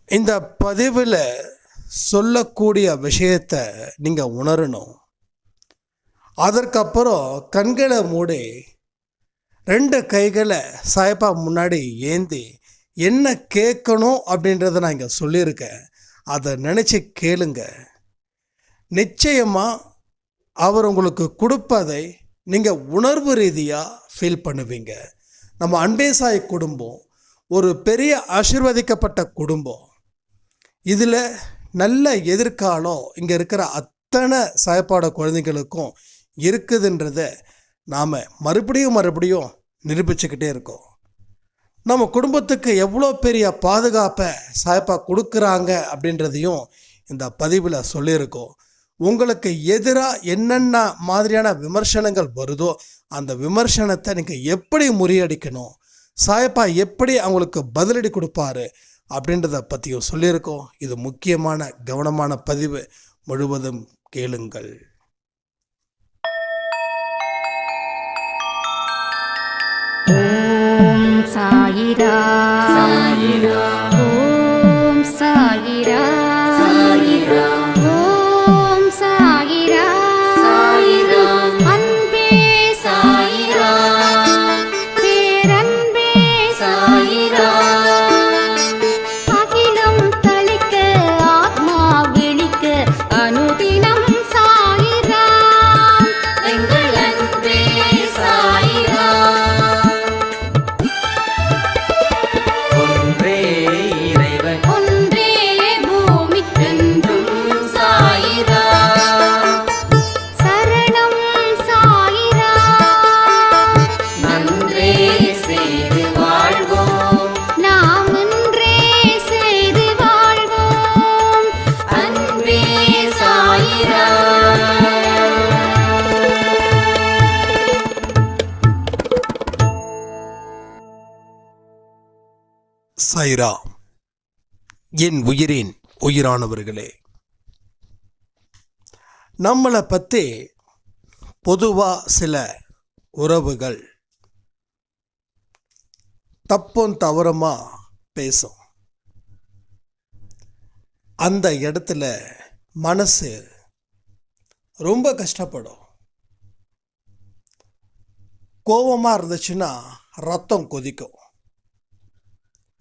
இந்த பதிவில் சொல்லக்கூடிய விஷயத்தை நீங்கள் உணரணும். அதற்கப்புறம் கண்களை மூடி 2 கைகளை சாயப்பா முன்னாடி ஏந்தி என்ன கேட்கணும் அப்படின்றத நான் இங்கே சொல்லியிருக்கேன். அதை நினச்சி கேளுங்க. நிச்சயமாக அவர் உங்களுக்கு கொடுப்பதை நீங்கள் உணர்வு ரீதியாக ஃபீல் பண்ணுவீங்க. நம்ம அன்பே சாய் குடும்பம் ஒரு பெரிய ஆசீர்வதிக்கப்பட்ட குடும்பம். இதில் நல்ல எதிர்காலம் இங்கே இருக்கிற அத்தனை சாயப்பாட குழந்தைங்களுக்கும் இருக்குதுன்றத நாம் மறுபடியும் நிரூபிச்சுக்கிட்டே இருக்கோம். நம்ம குடும்பத்துக்கு எவ்வளோ பெரிய பாதுகாப்பை சாயப்பா கொடுக்குறாங்க அப்படின்றதையும் இந்த பதிவில் சொல்லியிருக்கோம். உங்களுக்கு எதிராக என்னென்ன மாதிரியான விமர்சனங்கள் வருதோ அந்த விமர்சனத்தை நீங்கள் எப்படி முறியடிக்கணும், சாயப்பா எப்படி அவங்களுக்கு பதிலடி கொடுப்பாரு அப்படின்றத பற்றியும் சொல்லியிருக்கோம். இது முக்கியமான கவனமான பதிவு, முழுவதும் கேளுங்கள். ஓம் சாயிரா சாயிரா, ஓம் சாயிரா சாயிரா, ஓம் சாயிரா சாயிரா, அன்பே சாயிரா, பேரன்பே சாயிரா, அகிலம் தளிக்க ஆத்மா விழிக்க அனுதினம் சாயிரா, எங்கள் அன்பே சாயிரா. சாயிரா, என் உயிரின் உயிரானவர்களே, நம்மளை பற்றி பொதுவாக சில உறவுகள் தப்பும் தவறுமா பேசும். அந்த இடத்துல மனசு ரொம்ப கஷ்டப்படும். கோபமாக இருந்துச்சுன்னா ரத்தம் கொதிக்கும்.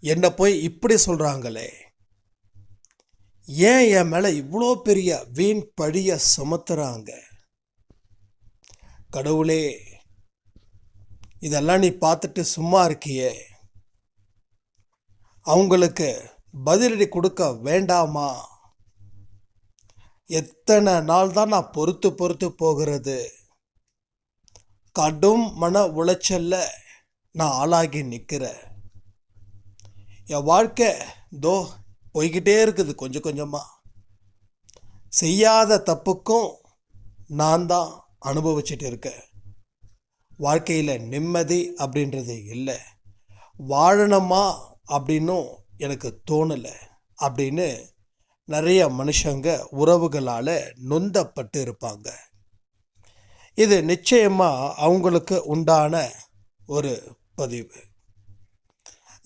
என்னை போய் இப்படி சொல்கிறாங்களே, ஏன் என் மேலே இவ்வளோ பெரிய வீண் பழிய சுமத்துறாங்க, கடவுளே இதெல்லாம் நீ பார்த்துட்டு சும்மா இருக்கியே, அவங்களுக்கு பதிலடி கொடுக்க வேண்டாமா, எத்தனை நாள் தான் நான் பொறுத்து போகிறது, கடும் மன உளைச்சல்ல நான் ஆளாகி நிற்கிறேன், என் வாழ்க்கை தோ போய்கிட்டே இருக்குது கொஞ்சம் கொஞ்சமாக, செய்யாத தப்புக்கும் நான் தான் அனுபவிச்சுட்டு இருக்கேன், வாழ்க்கையில் நிம்மதி அப்படின்றது இல்லை, வாழணுமா அப்படின்னும் எனக்கு தோணலை அப்படின்னு நிறைய மனுஷங்க உறவுகளால் நொந்தப்பட்டு இருப்பாங்க. இது நிச்சயமாக அவங்களுக்கு உண்டான ஒரு பதிவு.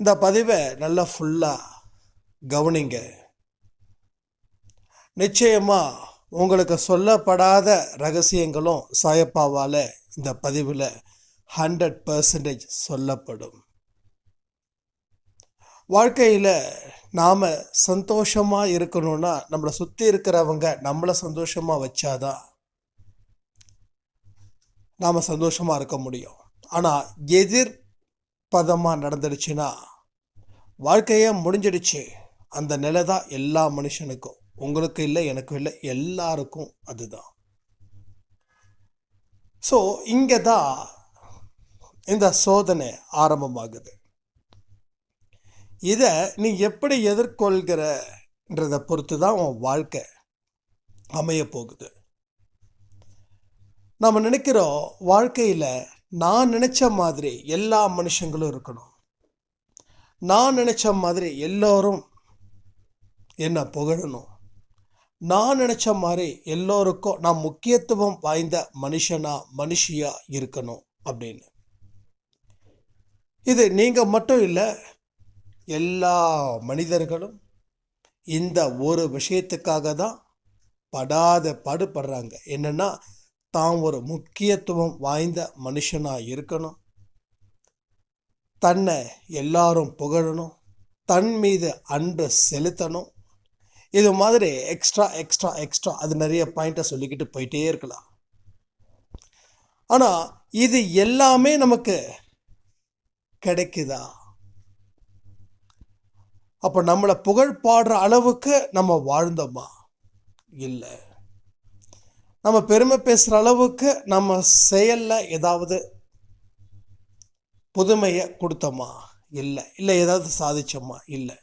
இந்த பதிவை நல்லா ஃபுல்லாக கவனிங்க. நிச்சயமாக உங்களுக்கு சொல்லப்படாத ரகசியங்களும் சாயப்பாவால் இந்த பதிவில் 100% சொல்லப்படும். வாழ்க்கையில் நாம் சந்தோஷமாக இருக்கணும்னா நம்மளை சுற்றி இருக்கிறவங்க நம்மளை சந்தோஷமாக வச்சாதான் நாம் சந்தோஷமாக இருக்க முடியும். ஆனால் எதிர்பதமாக நடந்துடுச்சுன்னா வாழ்க்கையே முடிஞ்சிடுச்சு. அந்த நிலை தான் எல்லா மனுஷனுக்கும், உங்களுக்கு இல்லை எனக்கும் இல்லை, எல்லாருக்கும் அதுதான். ஸோ இங்கே தான் இந்த சோதனை ஆரம்பமாகுது. இதை நீ எப்படி எதிர்கொள்கிறன்றதை பொறுத்து தான் உன் வாழ்க்கை அமைய போகுது. நம்ம நினைக்கிறோம் வாழ்க்கையில் நான் நினச்ச மாதிரி எல்லா மனுஷங்களும் இருக்கணும், நான் நினச்ச மாதிரி எல்லோரும் என்னை புகழணும், நான் நினச்ச மாதிரி எல்லோருக்கும் நான் முக்கியத்துவம் வாய்ந்த மனுஷியா இருக்கணும் அப்படின்னு. இது நீங்கள் மட்டும் இல்லை, எல்லா மனிதர்களும் இந்த ஒரு விஷயத்துக்காக தான் படாத பாடுபடுறாங்க. என்னன்னா, தான் ஒரு முக்கியத்துவம் வாய்ந்த மனுஷனாக இருக்கணும், தன்னை எல்லாரும் புகழணும், தன் மீது அன்பு செலுத்தணும். இது மாதிரி எக்ஸ்ட்ரா எக்ஸ்ட்ரா எக்ஸ்ட்ரா அது நிறைய பாயிண்ட்டை சொல்லிக்கிட்டு போயிட்டே இருக்கலாம். ஆனால் இது எல்லாமே நமக்கு கிடைக்குதா? அப்போ நம்மளை புகழ் பாடுற அளவுக்கு நம்ம வாழ்ந்தோமா? இல்லை. நம்ம பெருமை பேசுகிற அளவுக்கு நம்ம செயலில் ஏதாவது புதுமையை கொடுத்தோமா? இல்லை. இல்லை ஏதாவது சாதிச்சோமா? இல்லை.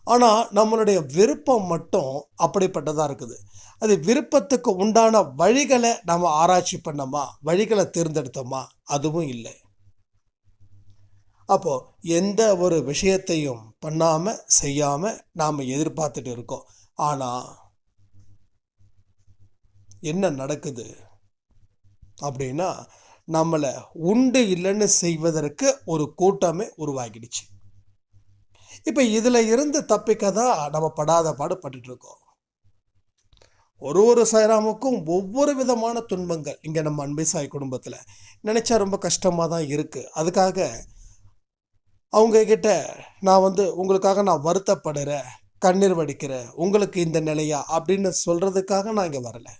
ஆனால் நம்மளுடைய விருப்பம் மட்டும் அப்படிப்பட்டதாக இருக்குது. அது விருப்பத்துக்கு உண்டான வழிகளை நம்ம ஆராய்ச்சி பண்ணோமா? வழிகளை தேர்ந்தெடுத்தோமா? அதுவும் இல்லை. அப்போது எந்த ஒரு விஷயத்தையும் பண்ணாமல் செய்யாமல் நாம் எதிர்பார்த்துட்டு இருக்கோம். ஆனால் என்ன நடக்குது அப்படின்னா, நம்மளை உண்டு இல்லைன்னு செய்வதற்கு ஒரு கூட்டமே உருவாகிடுச்சு. இப்போ இதில் இருந்து தப்பிக்க தான் நம்ம படாத பாடுபட்டு இருக்கோம். ஒரு சைராமுக்கும் ஒவ்வொரு விதமான துன்பங்கள் இங்கே நம்ம அன்பை சாய் குடும்பத்தில் நினச்சா ரொம்ப கஷ்டமாக தான் இருக்குது. அதுக்காக அவங்கக்கிட்ட நான் உங்களுக்காக நான் வருத்தப்படுறேன், கண்ணீர் வடிக்கிறேன், உங்களுக்கு இந்த நிலையா அப்படின்னு சொல்கிறதுக்காக நான் இங்கே வரலை.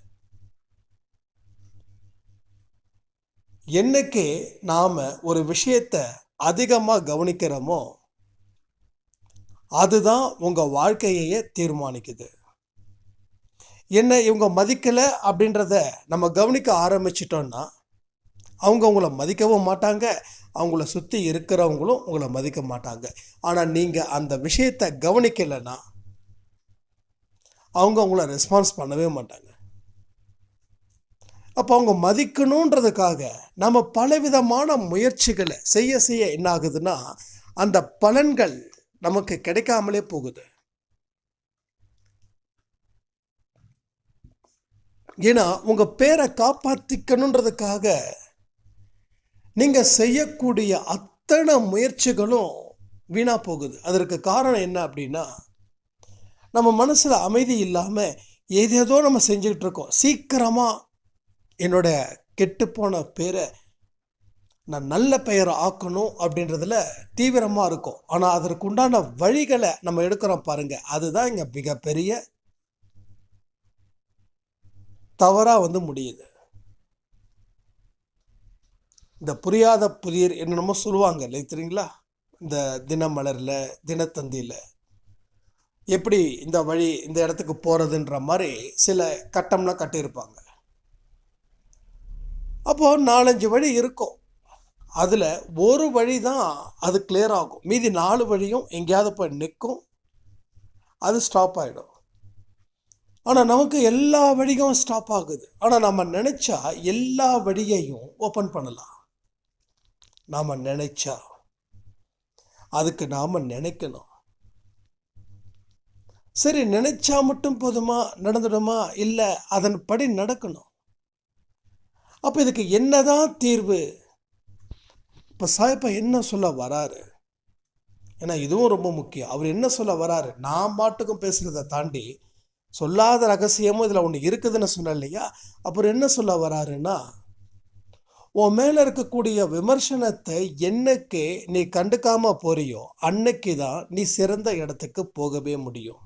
என்னைக்கு நாம் ஒரு விஷயத்தை அதிகமாக கவனிக்கிறோமோ அதுதான் உங்கள் வாழ்க்கையே தீர்மானிக்குது. என்ன இவங்க மதிக்கலை அப்படின்றத நம்ம கவனிக்க ஆரம்பிச்சிட்டோன்னா அவங்க உங்களை மதிக்கவும் மாட்டாங்க, அவங்கள சுற்றி இருக்கிறவங்களும் உங்களை மதிக்க மாட்டாங்க. ஆனால் நீங்கள் அந்த விஷயத்தை கவனிக்கலைன்னா அவங்க உங்களை ரெஸ்பான்ஸ் பண்ணவே மாட்டாங்க. அப்போ அவங்க மதிக்கணுன்றதுக்காக நம்ம பலவிதமான முயற்சிகளை செய்ய என்ன ஆகுதுன்னா அந்த பலன்கள் நமக்கு கிடைக்காமலே போகுது. ஏன்னா உங்கள் பேரை காப்பாற்றிக்கணுன்றதுக்காக நீங்கள் செய்யக்கூடிய அத்தனை முயற்சிகளும் வீணாக போகுது. அதற்கு காரணம் என்ன அப்படின்னா, நம்ம மனசில் அமைதி இல்லாமல் ஏதேதோ நம்ம செஞ்சுக்கிட்டு இருக்கோம். சீக்கிரமாக என்னோட கெட்டுப்போன பேரை நான் நல்ல பெயரை ஆக்கணும் அப்படின்றதுல தீவிரமாக இருக்கும். ஆனால் அதற்கு உண்டான வழிகளை நம்ம எடுக்கிறோம் பாருங்கள், அதுதான் இங்கே மிகப்பெரிய தவறாக முடியுது. இந்த புரியாத புதிர் என்னென்னமோ சொல்லுவாங்க இல்லை தெரியுங்களா? இந்த தினமலரில் தினத்தந்தியில் எப்படி இந்த வழி இந்த இடத்துக்கு போகிறதுன்ற மாதிரி சில கட்டம்லாம் கட்டியிருப்பாங்க. அப்போது 4-5 வழி இருக்கும். அதில் ஒரு வழி தான் அது கிளியர் ஆகும், மீதி 4 வழியும் எங்கேயாவது போய் நிற்கும், அது ஸ்டாப் ஆகிடும். ஆனால் நமக்கு எல்லா வழியும் ஸ்டாப் ஆகுது. ஆனால் நம்ம நினச்சா எல்லா வழியையும் ஓப்பன் பண்ணலாம். நாம் நினைச்சா அதுக்கு நாம் நினைக்கணும். சரி, நினைச்சா மட்டும் போதுமா? நடந்துடுமா? இல்லை, அதன்படி நடக்கணும். அப்போ இதுக்கு என்னதான் தீர்வு? இப்போ சாயப்பா என்ன சொல்ல வராரு? ஏன்னா இதுவும் ரொம்ப முக்கியம். அவர் என்ன சொல்ல வராரு? நான் பாட்டுக்கும் பேசுகிறத தாண்டி சொல்லாத ரகசியமும் இதில் ஒன்று இருக்குதுன்னு சொன்னேன் இல்லையா? அப்புறம் என்ன சொல்ல வராருன்னா, உன் மேலே இருக்கக்கூடிய விமர்சனத்தை என்னைக்கு நீ கண்டுக்காம போறியோ அன்னைக்கு தான் நீ சிறந்த இடத்துக்கு போகவே முடியும்.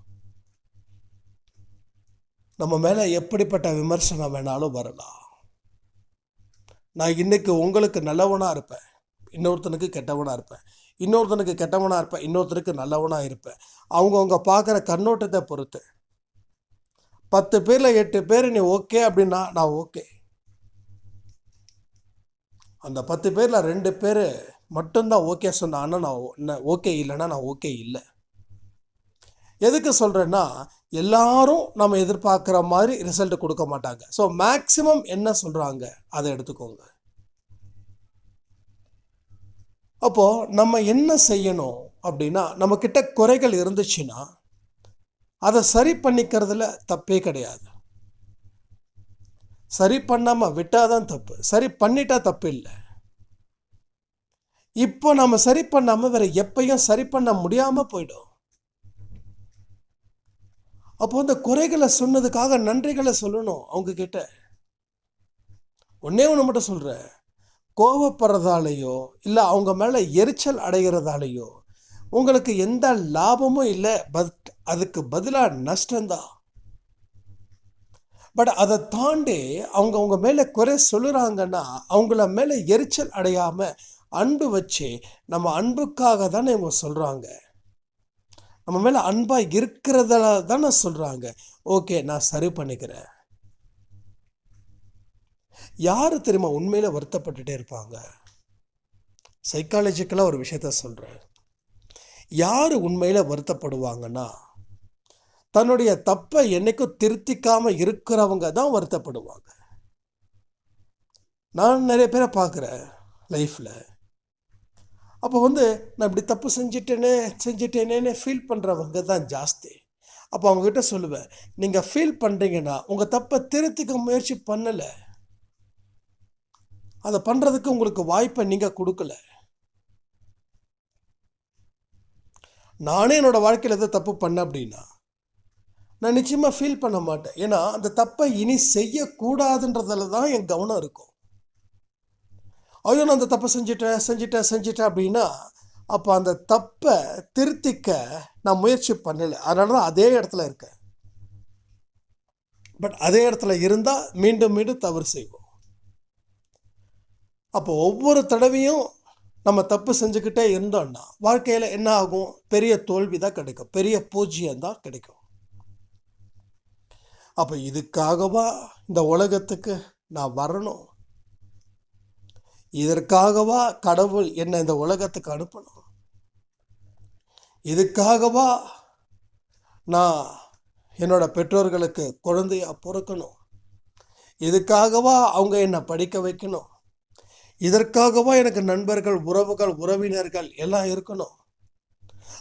நம்ம மேலே எப்படிப்பட்ட விமர்சனம் வேணாலும் வரலாம். நான் இன்னைக்கு உங்களுக்கு நல்லவனாக இருப்பேன், இன்னொருத்தனுக்கு கெட்டவனாக இருப்பேன், இன்னொருத்தனுக்கு கெட்டவனாக இருப்பேன், இன்னொருத்தனுக்கு நல்லவனாக இருப்பேன். அவங்கவுங்க பார்க்குற கண்ணோட்டத்தை பொறுத்து. 10 பேரில் 8 பேர் நீ ஓகே அப்படின்னா நான் ஓகே. அந்த 10 பேரில் 2 பேர் மட்டும்தான் ஓகே சொன்னான்னா நான் ஓகே, இல்லைன்னா நான் ஓகே இல்லை. எதுக்கு சொல்கிறேன்னா, எல்லாரும் நம்ம எதிர்பார்க்குற மாதிரி ரிசல்ட் கொடுக்க மாட்டாங்க. ஸோ மேக்சிமம் என்ன சொல்கிறாங்க அதை எடுத்துக்கோங்க. அப்போது நம்ம என்ன செய்யணும் அப்படின்னா, நம்மக்கிட்ட குறைகள் இருந்துச்சுன்னா அதை சரி பண்ணிக்கிறதுல தப்பே கிடையாது. சரி பண்ணாமல் விட்டால் தான் தப்பு, சரி பண்ணிட்டா தப்பு இல்லை. இப்போ நம்ம சரி பண்ணாமல் வேற எப்பயும் சரி பண்ண முடியாமல் போயிடும். அப்போ அந்த குறைகளை சொன்னதுக்காக நன்றிகளை சொல்லணும் அவங்க கிட்ட. ஒன்னே ஒன்று மட்டும் சொல்கிறேன், கோபப்படுறதாலேயோ இல்லை அவங்க மேலே எரிச்சல் அடைகிறதாலேயோ உங்களுக்கு எந்த லாபமும் இல்லை, அதுக்கு பதிலாக நஷ்டம்தான். பட் அதை தாண்டி அவங்க மேலே குறை சொல்லுறாங்கன்னா அவங்கள மேலே எரிச்சல் அடையாமல் அன்பு வச்சு, நம்ம அன்புக்காக தானே இவங்க சொல்கிறாங்க, நம்ம மேலே அன்பாக இருக்கிறதால தானே சொல்கிறாங்க, ஓகே நான் சரி பண்ணிக்கிறேன். யார் தெரியுமா உண்மையில் வருத்தப்பட்டுட்டே இருப்பாங்க? சைக்காலஜிக்கலாக ஒரு விஷயத்த சொல்கிறேன். யார் உண்மையில் வருத்தப்படுவாங்கன்னா, தன்னுடைய தப்பை என்னைக்கும் திருத்திக்காமல் இருக்கிறவங்க தான் வருத்தப்படுவாங்க. நான் நிறைய பேரை பார்க்குறேன் லைஃப்பில். அப்போ நான் இப்படி தப்பு செஞ்சிட்டேனேன்னு ஃபீல் பண்ணுறவங்க தான் ஜாஸ்தி. அப்போ அவங்ககிட்ட சொல்லுவேன், நீங்கள் ஃபீல் பண்ணுறீங்கன்னா உங்கள் தப்பை திருத்திக்க முயற்சி பண்ணலை, அதை பண்ணுறதுக்கு உங்களுக்கு வாய்ப்பை நீங்கள் கொடுக்கல. நானே என்னோடய வாழ்க்கையில் எதாவது தப்பு பண்ணேன் அப்படின்னா நான் நிச்சயமாக ஃபீல் பண்ண மாட்டேன். ஏன்னா அந்த தப்பை இனி செய்யக்கூடாதுன்றதுல தான் என் கவனம் இருக்கும். ஐயோ நான் அந்த தப்பை செஞ்சிட்டேன் அப்படின்னா அப்போ அந்த தப்பை திருத்திக்க நான் முயற்சி பண்ணலை. அதனால தான் அதே இடத்துல இருக்கேன். பட் அதே இடத்துல இருந்தால் மீண்டும் மீண்டும் தவறு செய்வோம். அப்போ ஒவ்வொரு தடவையும் நம்ம தப்பு செஞ்சுக்கிட்டே இருந்தோம்னா வாழ்க்கையில் என்ன ஆகும்? பெரிய தோல்வி தான் கிடைக்கும், பெரிய பூஜ்யம் தான் கிடைக்கும். அப்போ இதுக்காகவா இந்த உலகத்துக்கு நான் வரணும்? இதற்காகவா கடவுள் என்னை இந்த உலகத்துக்கு அனுப்பணும்? இதுக்காகவா நான் என்னோட பெற்றோர்களுக்கு குழந்தையா பிறக்கணும்? இதுக்காகவா அவங்க என்னை படிக்க வைக்கணும்? இதற்காகவா எனக்கு நண்பர்கள், உறவுகள், உறவினர்கள் எல்லாம் இருக்கணும்?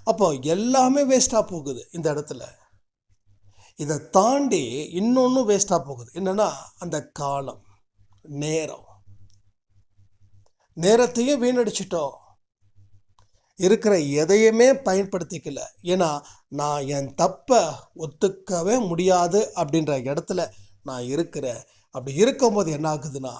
அப்போ எல்லாமே வேஸ்டாக போகுது இந்த இடத்துல. இதை தாண்டி இன்னொன்று வேஸ்டாக போகுது. என்னன்னா அந்த காலம், நேரத்தையும் வீணடிச்சிட்டோம், இருக்கிற எதையுமே பயன்படுத்திக்கல. ஏன்னா நான் என் தப்பை ஒத்துக்கவே முடியாது அப்படின்ற இடத்துல நான் இருக்கிறேன். அப்படி இருக்கும்போது என்ன ஆகுதுன்னா,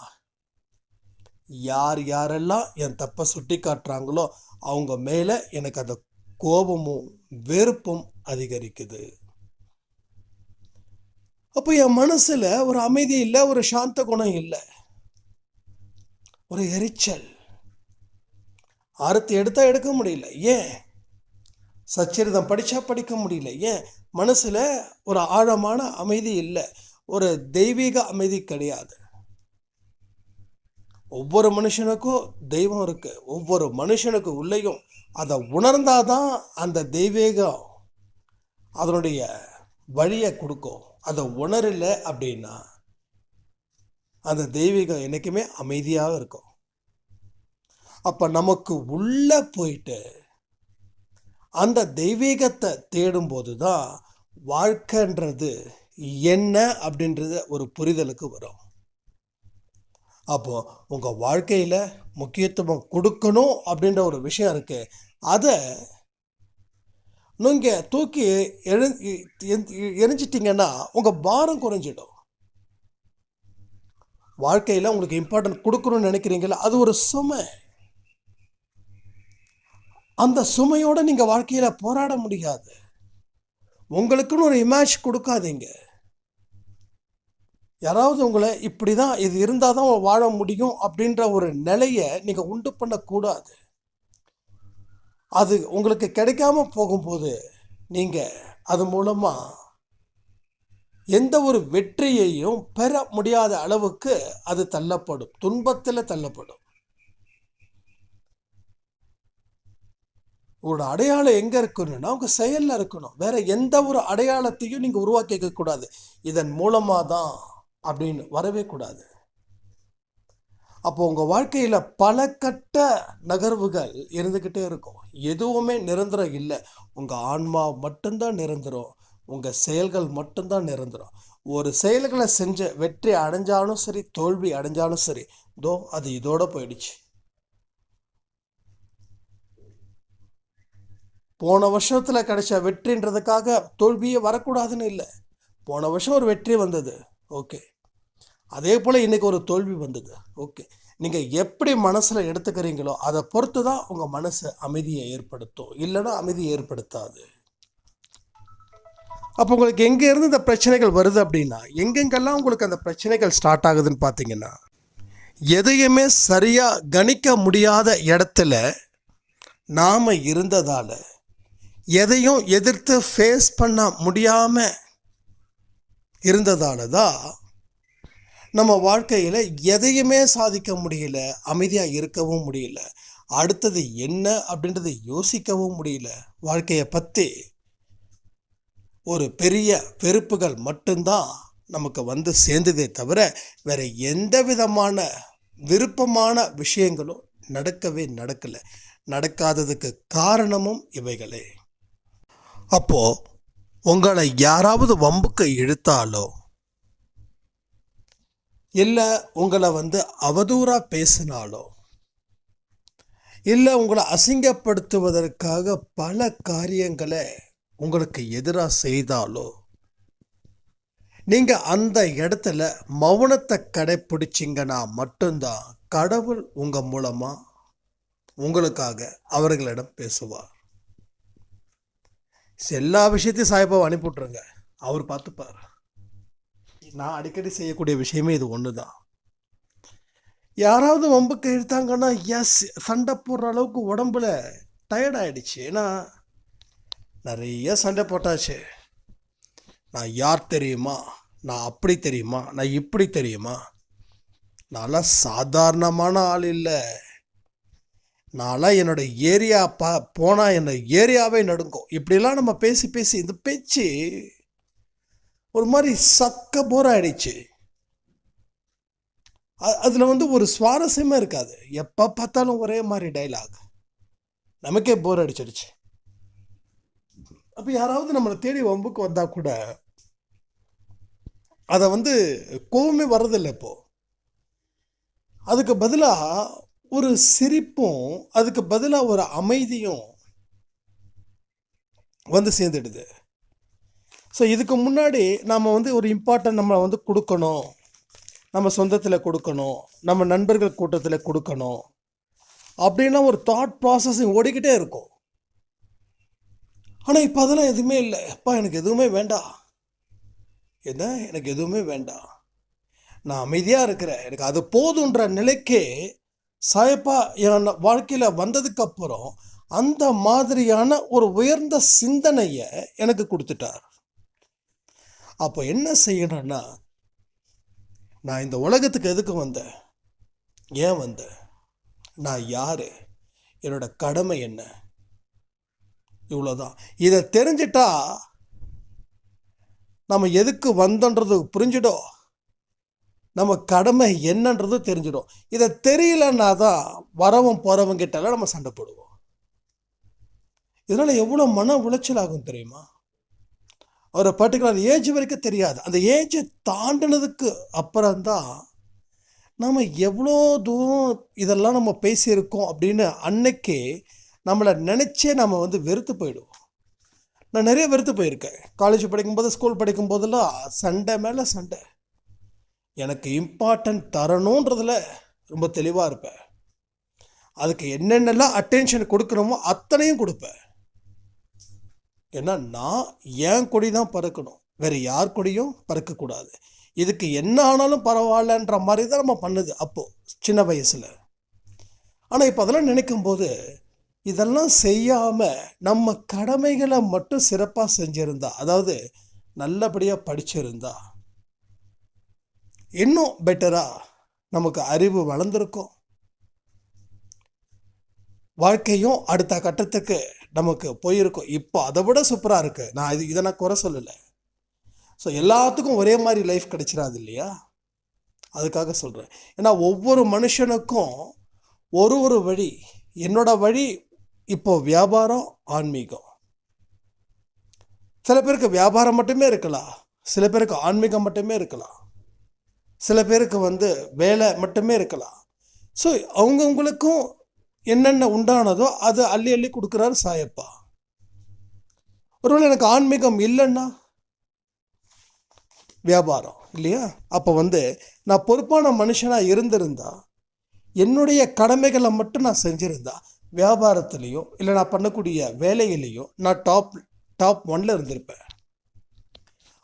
யாரெல்லாம் என் தப்பை சுட்டி காட்டுறாங்களோ அவங்க மேலே எனக்கு அந்த கோபமும் வெறுப்பும் அதிகரிக்குது. அப்போ என் மனசில் ஒரு அமைதி இல்லை, ஒரு சாந்த குணம் இல்லை, ஒரு எரிச்சல். அறுத்து எடுக்க முடியல. ஏன்? சச்சரிதம் படிக்க முடியல. ஏன்? மனசில் ஒரு ஆழமான அமைதி இல்லை, ஒரு தெய்வீக அமைதி கிடையாது. ஒவ்வொரு மனுஷனுக்கும் தெய்வம் இருக்கு. ஒவ்வொரு மனுஷனுக்கு உள்ளேயும் அதை உணர்ந்தாதான் அந்த தெய்வீகம் அதனுடைய வழியை கொடுக்கும். அதை உணரல அப்படின்னா அந்த தெய்வீகம் என்றைக்குமே அமைதியாக இருக்கும். அப்போ நமக்கு உள்ள போயிட்டு அந்த தெய்வீகத்தை தேடும்போது தான் வாழ்க்கைன்றது என்ன அப்படின்றது ஒரு புரிதலுக்கு வரும். அப்போ உங்கள் வாழ்க்கையில் முக்கியத்துவம் கொடுக்கணும் அப்படின்ற ஒரு விஷயம் இருக்கு. அதை நீங்கள் தூக்கி எரிஞ்சிட்டிங்கன்னா உங்கள் பாரம் குறைஞ்சிடும். வாழ்க்கையில் உங்களுக்கு இம்பார்ட்டன்ட் கொடுக்கணும்னு நினைக்கிறீங்களா, அது ஒரு சுமை. அந்த சுமையோடு நீங்கள் வாழ்க்கையில் போராட முடியாது. உங்களுக்குன்னு ஒரு இமேஜ் கொடுக்காதீங்க. யாராவது உங்களை இப்படி தான், இது இருந்தால் தான் வாழ முடியும் அப்படின்ற ஒரு நிலையை நீங்கள் உண்டு பண்ணக்கூடாது. அது உங்களுக்கு கிடைக்காம போகும்போது நீங்கள் அது மூலமாக எந்த ஒரு வெற்றியையும் பெற முடியாத அளவுக்கு அது தள்ளப்படும், துன்பத்தில் தள்ளப்படும். உங்களோட அடையாளம் எங்கே இருக்கணும்னா உங்கள் செயலில் இருக்கணும். வேற எந்த ஒரு அடையாளத்தையும் நீங்கள் உருவாக்கிக்க கூடாது. இதன் மூலமாக தான் அப்படின்னு வரவே கூடாது. அப்போ உங்கள் வாழ்க்கையில் பல கட்ட நகர்வுகள் இருந்துக்கிட்டே இருக்கும். எதுவுமே நிரந்தரம் இல்லை. உங்கள் ஆன்மா மட்டும்தான் நிரந்தரம், உங்கள் செயல்கள் மட்டும்தான் நிரந்தரம். ஒரு செயல்களை செஞ்ச வெற்றி அடைஞ்சாலும் சரி, தோல்வி அடைஞ்சாலும் சரி, அது இதோட போயிடுச்சு. போன வருஷத்தில் கிடைச்ச வெற்றின்றதுக்காக தோல்வியே வரக்கூடாதுன்னு இல்லை. போன வருஷம் ஒரு வெற்றி வந்தது, ஓகே. அதே போல் இன்றைக்கி ஒரு தோல்வி வந்தது, ஓகே. நீங்கள் எப்படி மனசில் எடுத்துக்கிறீங்களோ அதை பொறுத்து தான் உங்கள் மனசு அமைதியை ஏற்படுத்தும், இல்லைன்னா அமைதியை ஏற்படுத்தாது. அப்போ உங்களுக்கு எங்கேருந்து இந்த பிரச்சனைகள் வருது அப்படின்னா, எங்கெங்கெல்லாம் உங்களுக்கு அந்த பிரச்சனைகள் ஸ்டார்ட் ஆகுதுன்னு பார்த்தீங்கன்னா, எதையுமே சரியாக கணிக்க முடியாத இடத்துல நாம் இருந்ததால், எதையும் எதிர்த்து ஃபேஸ் பண்ண முடியாமல் இருந்ததால தான் நம்ம வாழ்க்கையில் எதையுமே சாதிக்க முடியல, அமைதியாக இருக்கவும் முடியல, அடுத்தது என்ன அப்படின்றத யோசிக்கவும் முடியல. வாழ்க்கையை பற்றி ஒரு பெரிய வெறுப்புகள் மட்டும்தான் நமக்கு வந்து சேர்ந்ததே தவிர வேறு எந்த விதமான விருப்பமான விஷயங்களும் நடக்கவே நடக்கலை. நடக்காததுக்கு காரணமும் இவைகளே. அப்போது உங்களை யாராவது வம்புக்கு இழுத்தாலோ, இல்லை உங்களை வந்து அவதூறாக பேசினாலோ, இல்லை உங்களை அசிங்கப்படுத்துவதற்காக பல காரியங்களை உங்களுக்கு எதிராக செய்தாலோ, நீங்கள் அந்த இடத்துல மௌனத்தை கடைப்பிடிச்சிங்கன்னா மட்டும்தான் கடவுள் உங்கள் மூலமாக உங்களுக்காக அவர்களிடம் பேசுவார். எல்லா விஷயத்தையும் சாய்பாவை அனுப்பிவிட்ருங்க, அவர் பார்த்துப்பார். நான் அடிக்கடி செய்யக்கூடிய விஷயமே இது ஒன்று தான். யாராவது வம்புக்கு இழுத்தாங்கன்னா சண்டை போடுற அளவுக்கு உடம்புல டயர்டாயிடுச்சு. ஏன்னா நிறைய சண்டை போட்டாச்சு. நான் யார் தெரியுமா, நான் அப்படி தெரியுமா, நான் இப்படி தெரியுமா, நான்லாம் சாதாரணமான ஆள் இல்லை. நான்லாம் என்னோட ஏரியா போனால் என்னோட ஏரியாவே நடுங்கும். இப்படிலாம் நம்ம பேசி பேசி இந்த பேச்சு ஒரு மாதிரி சக்க போர் ஆயிடுச்சு. அதில் வந்து ஒரு சுவாரஸ்யமாக இருக்காது. எப்போ பார்த்தாலும் ஒரே மாதிரி டைலாக், நமக்கே போர் அடிச்சிடுச்சு. அப்போ யாராவது நம்மளை தேடி வம்புக்கு வந்தால் கூட அதை வந்து கோவமே வர்றதில்லை. இப்போது அதுக்கு பதிலாக ஒரு சிரிப்பும், அதுக்கு பதிலாக ஒரு அமைதியும் வந்து சேர்ந்துடுது. ஸோ இதுக்கு முன்னாடி நம்ம வந்து ஒரு இம்பார்ட்டன்ட் நம்ம வந்து கொடுக்கணும், நம்ம சொந்தத்தில் கொடுக்கணும், நம்ம நண்பர்கள் கூட்டத்தில் கொடுக்கணும் அப்படின்னா ஒரு தாட் ப்ராசஸிங் ஓடிக்கிட்டே இருக்கும். ஆனால் இப்போ அதெல்லாம் எதுவுமே இல்லை. அப்பா எனக்கு எதுவுமே வேண்டாம், என்ன எனக்கு எதுவுமே வேண்டாம், நான் அமைதியாக இருக்கிறேன், எனக்கு அது போதுன்ற நிலைக்கே சாயப்பா என் வாழ்க்கையில் வந்ததுக்கப்புறம் அந்த மாதிரியான ஒரு உயர்ந்த சிந்தனையை எனக்கு கொடுத்துட்டார். அப்போ என்ன செய்யணும்னா, நான் இந்த உலகத்துக்கு எதுக்கு வந்தேன், ஏன் வந்தேன், நான் யார், என்னோட கடமை என்ன, இவ்வளோதான். இதை தெரிஞ்சிட்டா நம்ம எதுக்கு வந்தோன்றது புரிஞ்சிடும், நம்ம கடமை என்னன்றது தெரிஞ்சிடும். இதை தெரியலன்னா தான் வரவும் போகிறவங்கிட்டலாம் நம்ம சண்டை போடுவோம். இதனால் எவ்வளோ மன உளைச்சல் ஆகும் தெரியுமா? ஒரு பர்டிகுலர் ஏஜ் வரைக்கும் தெரியாது. அந்த ஏஜை தாண்டினதுக்கு அப்புறம்தான் நம்ம எவ்வளோ தூரம் இதெல்லாம் நம்ம பேசியிருக்கோம் அப்படின்னு அன்னைக்கே நம்மளை நினச்சே நம்ம வந்து வெறுத்து போயிடுவோம். நான் நிறைய வெறுத்து போயிருக்கேன். காலேஜ் படிக்கும்போது, ஸ்கூல் படிக்கும்போதெல்லாம் சண்டை மேலே சண்டை. எனக்கு இம்பார்ட்டன்ட் தரணுன்றதில் ரொம்ப தெளிவாக இருப்பேன். அதுக்கு என்னென்னலாம் அட்டென்ஷன் கொடுக்கணுமோ அத்தனையும் கொடுப்பேன். ஏன்னா நான் என் கொடி தான் பறக்கணும், வேறு யார் கொடியும் பறக்கக்கூடாது. இதுக்கு என்ன ஆனாலும் பரவாயில்லன்ற மாதிரி தான் நம்ம பண்ணுது அப்போது சின்ன வயசில். ஆனால் இப்போ அதெல்லாம் நினைக்கும்போது, இதெல்லாம் செய்யாமல் நம்ம கடமைகளை மட்டும் சிறப்பாக செஞ்சுருந்தா, அதாவது நல்லபடியாக படிச்சிருந்தா இன்னும் பெட்டராக நமக்கு அறிவு வளர்ந்துருக்கும், வாழ்க்கையும் அடுத்த கட்டத்துக்கு நமக்கு போயிருக்கும். இப்போ அதை விட சூப்பராக இருக்குது. நான் இதை நான் குறை சொல்லலை. ஸோ எல்லாத்துக்கும் ஒரே மாதிரி லைஃப் கிடைச்சிடாது இல்லையா, அதுக்காக சொல்கிறேன். ஏன்னா ஒவ்வொரு மனுஷனுக்கும் ஒரு வழி. என்னோட வழி இப்போது வியாபாரம், ஆன்மீகம். சில பேருக்கு வியாபாரம் மட்டுமே இருக்கலாம், சில பேருக்கு ஆன்மீகம் மட்டுமே இருக்கலாம், சில பேருக்கு வந்து வேலை மட்டுமே இருக்கலாம். ஸோ அவங்கவுங்களுக்கும் என்னென்ன உண்டானதோ அது அள்ளி அள்ளி கொடுக்குறாரு சாயப்பா. ஒருவேளை எனக்கு ஆன்மீகம் இல்லைன்னா வியாபாரம் இல்லையா? அப்போ நான் பொறுப்பான மனுஷனாக இருந்திருந்தா, என்னுடைய கடமைகளை மட்டும் நான் செஞ்சுருந்தா, வியாபாரத்துலேயோ இல்லை நான் பண்ணக்கூடிய வேலையிலையோ நான் டாப் ஒன்ல இருந்திருப்பேன்.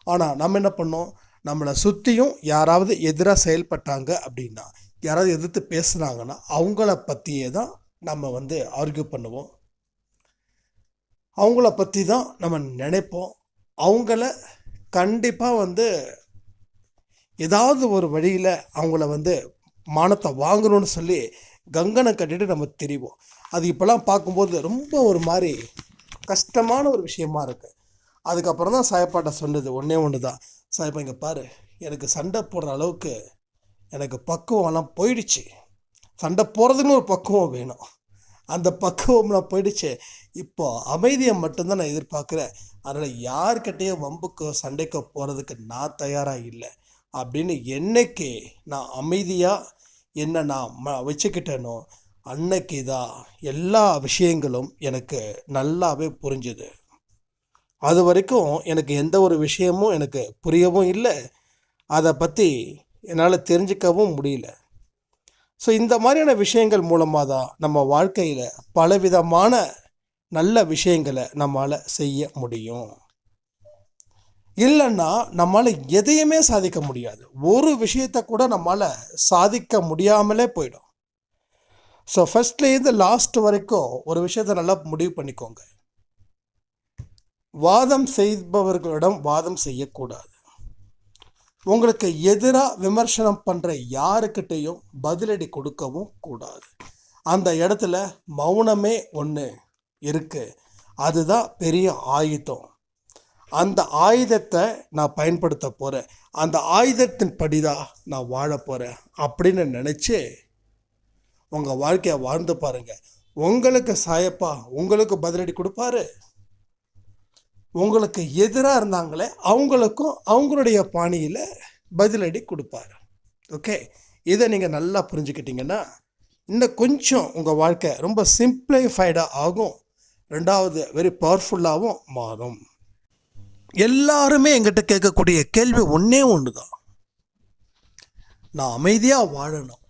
ஆனால் நம்ம என்ன பண்ணோம், நம்மளை சுற்றியும் யாராவது எதிராக செயல்பட்டாங்க அப்படின்னா, யாராவது எதிர்த்து பேசுனாங்கன்னா அவங்கள பற்றியே தான் நம்ம ஆர்கியூ பண்ணுவோம், அவங்கள பற்றி தான் நம்ம நினைப்போம். அவங்கள கண்டிப்பாக ஏதாவது ஒரு வழியில் அவங்கள மானத்தை வாங்கணும்னு சொல்லி கங்கனை கட்டிட்டு நம்ம தெரிவோம். அது இப்போலாம் பார்க்கும்போது ரொம்ப ஒரு மாதிரி கஷ்டமான ஒரு விஷயமா இருக்குது. அதுக்கப்புறம் தான் சாயப்பாட்ட சொன்னது ஒன்றே ஒன்று தான், சாயப்பா இங்கே பாரு, எனக்கு சண்டை போடுற அளவுக்கு எனக்கு பக்குவம்லாம் போயிடுச்சு. சண்டை போடுறதுன்னு ஒரு பக்குவம் வேணும், அந்த பக்குவம்லாம் போயிடுச்சு. இப்போ அமைதியை மட்டும்தான் நான் எதிர்பார்க்குறேன். அதனால் யார்கிட்டையும் வம்புக்கோ சண்டைக்கோ போகிறதுக்கு நான் தயாராக இல்லை அப்படின்னு என்னைக்கு நான் அமைதியாக என்ன நான் வச்சுக்கிட்டேனோ அன்னைக்கு தான் எல்லா விஷயங்களும் எனக்கு நல்லாவே புரிஞ்சுது. அது வரைக்கும் எனக்கு எந்த ஒரு விஷயமும் எனக்கு புரியவும் இல்லை, அதை பற்றி என்னால் தெரிஞ்சிக்கவும் முடியல. ஸோ இந்த மாதிரியான விஷயங்கள் மூலமாக தான் நம்ம வாழ்க்கையில் பலவிதமான நல்ல விஷயங்களை நம்மளால் செய்ய முடியும். இல்லைன்னா நம்மளால் எதையுமே சாதிக்க முடியாது. ஒரு விஷயத்தை கூட நம்மளால் சாதிக்க முடியாமலே போயிடும். ஸோ ஃபஸ்ட்லேருந்து லாஸ்ட் வரைக்கும் ஒரு விஷயத்தை நல்லா முடிவு பண்ணிக்கோங்க, வாதம் செய்பவர்களிடம் வாதம் செய்யக்கூடாது. உங்களுக்கு எதிராக விமர்சனம் பண்ணுற யாருக்கிட்டையும் பதிலடி கொடுக்கவும் கூடாது. அந்த இடத்துல மௌனமே ஒன்று இருக்குது, அதுதான் பெரிய ஆயுதம். அந்த ஆயுதத்தை நான் பயன்படுத்த போகிறேன், அந்த ஆயுதத்தின் படி தான் நான் வாழ போகிறேன் அப்படின்னு நினச்சி உங்கள் வாழ்க்கையை வாழ்ந்து பாருங்கள். உங்களுக்கு சாயப்பா உங்களுக்கு பதிலடி கொடுப்பாரு, உங்களுக்கு எதிராக இருந்தாங்களே அவங்களுக்கும் அவங்களுடைய பாணியில் பதிலடி கொடுப்பாரு. ஓகே, இதை நீங்கள் நல்லா புரிஞ்சுக்கிட்டீங்கன்னா இன்னும் கொஞ்சம் உங்கள் வாழ்க்கை ரொம்ப சிம்பிளிஃபைடாக ஆகும், ரெண்டாவது வெரி பவர்ஃபுல்லாகவும் மாறும். எல்லாருமே எங்கிட்ட கேட்கக்கூடிய கேள்வி ஒன்றே ஒன்று தான், நான் அமைதியாக வாழணும்.